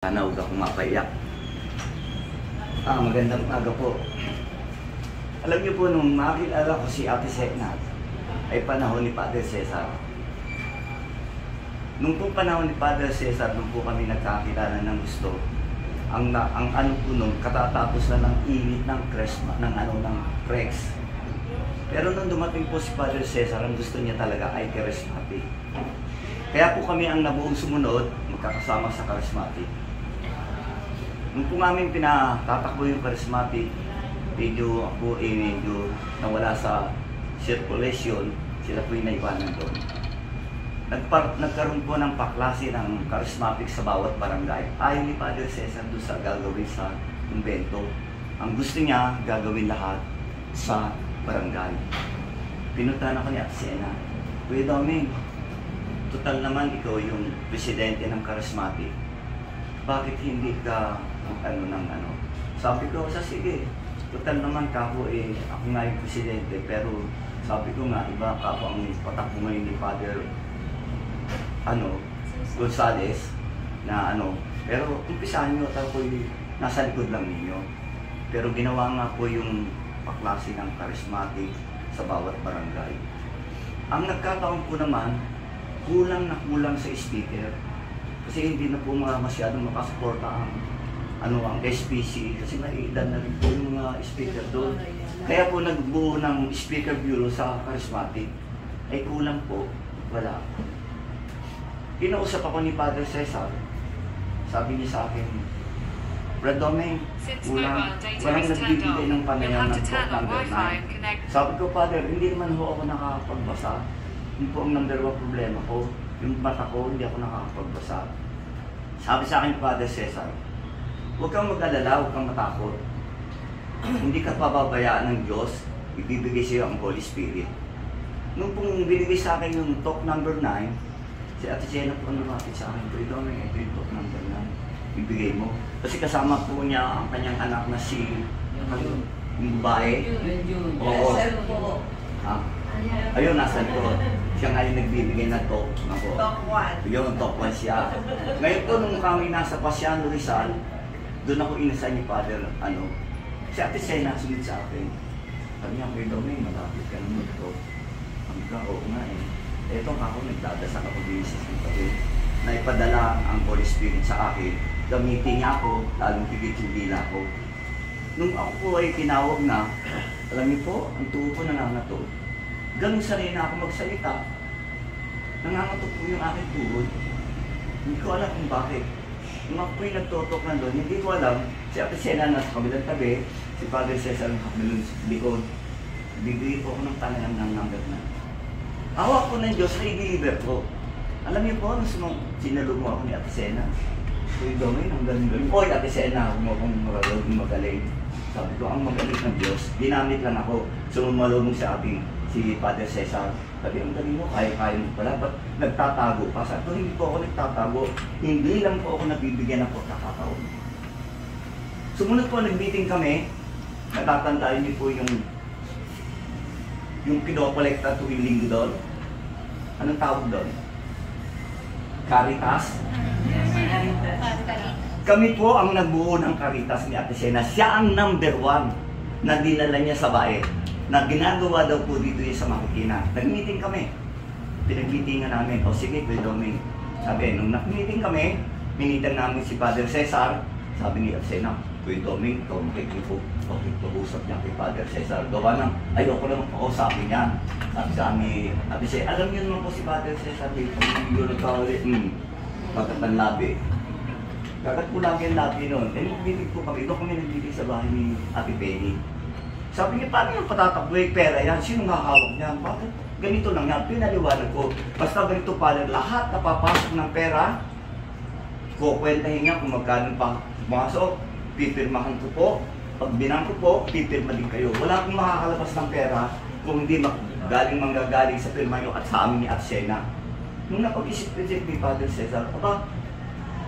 Sana huwag akong mapaiyak. Magandang umaga po. Alam niyo po, nung makilala ko si Ate Sena, ay panahon ni Father Cesar. Nung po panahon ni Father Cesar, nung po kami nagkakilala ng gusto, ang ano po nung katatapos na ng init ng Christmas, ng Rex. Pero nung dumating po si Father Cesar, ang gusto niya talaga ay charismatic. Kaya po kami ang nabuong sumunod, magkakasama sa charismatic. Nung po namin pinatatakbo yung charismatic, medyo ako medyo nawala sa circulation, sila po yung naiwanan doon. Nagkaroon po ng paklase ng charismatic sa bawat barangay. Ayaw ni Father Cesar doon sa gagawin sa kumbento. Ang gusto niya, gagawin lahat sa barangay. Pinuntahan ako ni Ate Sena, Kuya Doming, total naman ikaw yung presidente ng charismatic. Bakit hindi ka Sabi ko, sige, total naman ako ako nga yung presidente, pero sabi ko nga, iba ka po ang patakbo ngayon ni Father Gonzales na pero umpisahan nyo, ako nasa likod lang ninyo. Pero ginawa nga po yung paklase ng charismatic sa bawat barangay. Ang nagkataon po naman, kulang na kulang sa speaker. Kasi hindi na po masyadong makasuporta ang SPC, kasi naiilan na rin po yung mga speaker doon. Kaya po nagbuo ng speaker bureau sa charismatic. Ay kulang po, wala. Kinausap ako ni Father Cesar, sabi niya sa akin, Brad Doming, walang nagbibigay ng panayam ng talk number 9. Sabi ko, Father, hindi naman ho ako nakakapagbasa. Yun po ang number 1 problema ko. Yung mata ko, hindi ako nakakapagbasa. Sabi sa akin, Father Cesar, huwag kang mag-alala, huwag kang matakot. Hindi ka pababayaan ng Diyos, ibibigay sa iyo ang Holy Spirit. Nung pong binigay sa akin yung talk number 9, si Ate Sena po lumapit sa akin, Kuya Doming, ito yung talk number 9, ibigay mo. Kasi kasama po niya ang kanyang anak na si yung babae. Oo. Ayun, nasa likod. Siya nga yung nagbibigay ng talk. Talk 1. Yun, talk 1 siya. Ngayon po, nung kami nasa Pasiano Rizal, doon ako inasal ni Father, si Ate Sena sunod sa akin. Sabi niya, Kuya Doming, malapit ka naman ito. Sabi ka, oo nga Eto ako, nagdadasal ako din sa Sintawin. Naipadala ang Holy Spirit sa akin. Gamitin niya ako, lalong higit-higil ako. Nung ako po ay tinawag na, alam niyo po, ang tuho ko nangangato. Ganun sanay na ako magsalita. Nangangato po yung aking tuhod. Hindi ko alam kung bakit. Nung ako po'y nagtotok na doon, hindi ko alam, si Ate Sena nasa kabilang tabi, si Father Cesar nasa kabilang likod. Bibigay po ako ng tanayang ng number 9. Awa po ng Diyos na i-deliver ko. Alam niyo po, nung sinalo mo ako ni Ate Sena, Kuya Doming, ang galing-galing. Oy, Ate Sena, huwag mo akong magaling. Sabi ko, ang magaling ng Diyos, dinamit lang ako. Sumalunong sa ating si Father Cesar. Sabi, ang galing mo, kaya-kaya mo pala. Ba't nagtatago pa? Sabi ko, hindi po ako nagtatago. Hindi lang po ako nabibigyan ng pagkakataon. Sumunod po, nag-meeting kami. Natatandaan niyo po yung pinokolekta tuwing linggo doon. Anong tawag doon? Caritas? Kami po ang nagbuo ng Caritas ni Ate Sena. Siya ang number 1 na dinala niya sa bae. Na ginagawa daw po dito sa Makikina. Nag-meeting kami. Pinag-meetingan namin. O sige, Kuya Doming. Sabi, nung nag-meeting kami, minitan namin si Father Cesar. Sabi ni Ate Sena, Kuya Doming, ito makikipag-usap niya kay Father Cesar. Gawa ng, ayoko naman pakausapin niya. Sabi sa amin, Ate Sena, alam niyo naman po si Father Cesar, yung nagkawali, magandang labi. Kagat po lagi ang labi nun. Nagbitig po kami, doon kami nagbitig sa bahay ni Ate Penny. Sabi niya, paano yung patatakbo yung pera yan? Sino nakahawak niyan? Bakit? Ganito lang yan, pinaliwanag ko. Basta ganito pala, lahat na papasok ng pera, kukwentahin niya kung magkano pa pumasok, pipirmahan ko po. Pag binang ko po, pipirma din kayo. Wala akong makakalabas ng pera kung hindi manggagaling sa pirma nyo at sa amin ni Ate Sena. Nung napag-isip-isip ni Father Cesar, aba,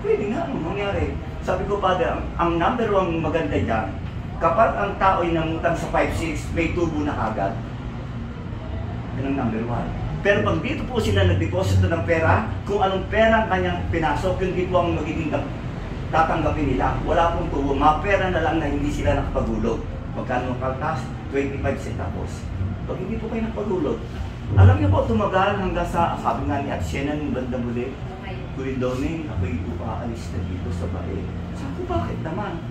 pwede nga, anong mangyari? Sabi ko, Father, ang number 1 maganda dyan, kapag ang tao ay namutang sa 5-6, may tubo na agad. Yan ang number 1. Pero pag dito po sila nag-deposit ng pera, kung anong pera ang kanyang pinasok, yun din po ang magiging tatanggapin nila. Wala pong tubo. Mga pera na lang na hindi sila nakapagulog. Magkano ang kaltas? 25 centavos. Pag hindi po kayo nakapagulog, alam niyo po, tumagal hanggang sa, sabi nga ni Atsiena nung banda muli, Kuya Donnie, ako'y aalis na dito sa bae. Sabi ko, bakit naman?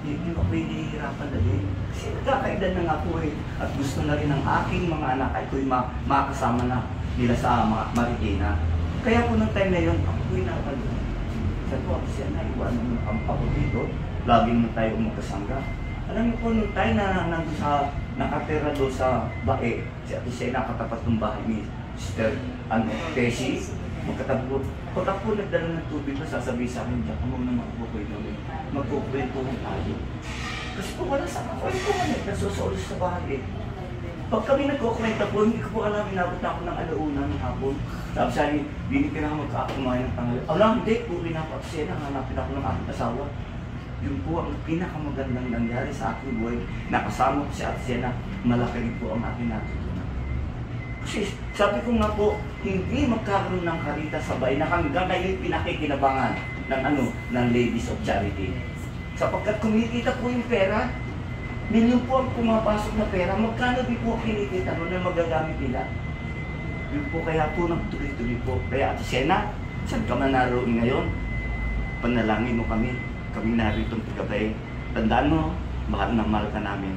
Hindi ako hinihirapan na din. Kasi nagkakaedad na nga po eh. At gusto na rin ng aking mga anak ay ko'y makasama na nila sa Marikina. Kaya po nung time na yun, ako po'y nakapagod. Sabi ko, Atsiena, iwanan mo ako dito. Lagi mo tayo magkasangga. Alam niyo po, nung time na nandun sa nakatira doon sa bae, si Atsiena katapat ng bahay ni Sister Tessie. Magkatabi ko, pag ako nagdala ng tubig na sasabihin sa akin, diyan ka muna magkukuhay namin. Magkukwentuhan tayo. Kasi po wala sa kakwentuhan eh, nasusolos sa bahay eh. Pag kami nagkukwenta po, hindi ko po alam, inabot na ako ng alauna ng hapon. Sabi sa akin, binipin ako magkakakumain ng tanghali. Alam, hindi, puri na ako Atsiena, hanapin ako ng aking asawa. Yun po ang pinakamagandang nangyari sa aking buhay. Nakasama ko si Atsiena, malaki rin po ang aking natutunan. Kasi sabi ko nga po, hindi magkakaroon ng karita sabay na hanggang ngayon pinakikinabangan ng Ladies of Charity. Sapagkat kumikita po yung pera, milyon po ang pumapasok na pera, magkano din po kinikita nun na magagamit nila. Yun po kaya po nagtuloy-tuloy po. Kaya Atsiena, saan ka man naroon ngayon? Panalangin mo kami narito ang pagkabay. Tandaan mo, mahal na mahal ka namin.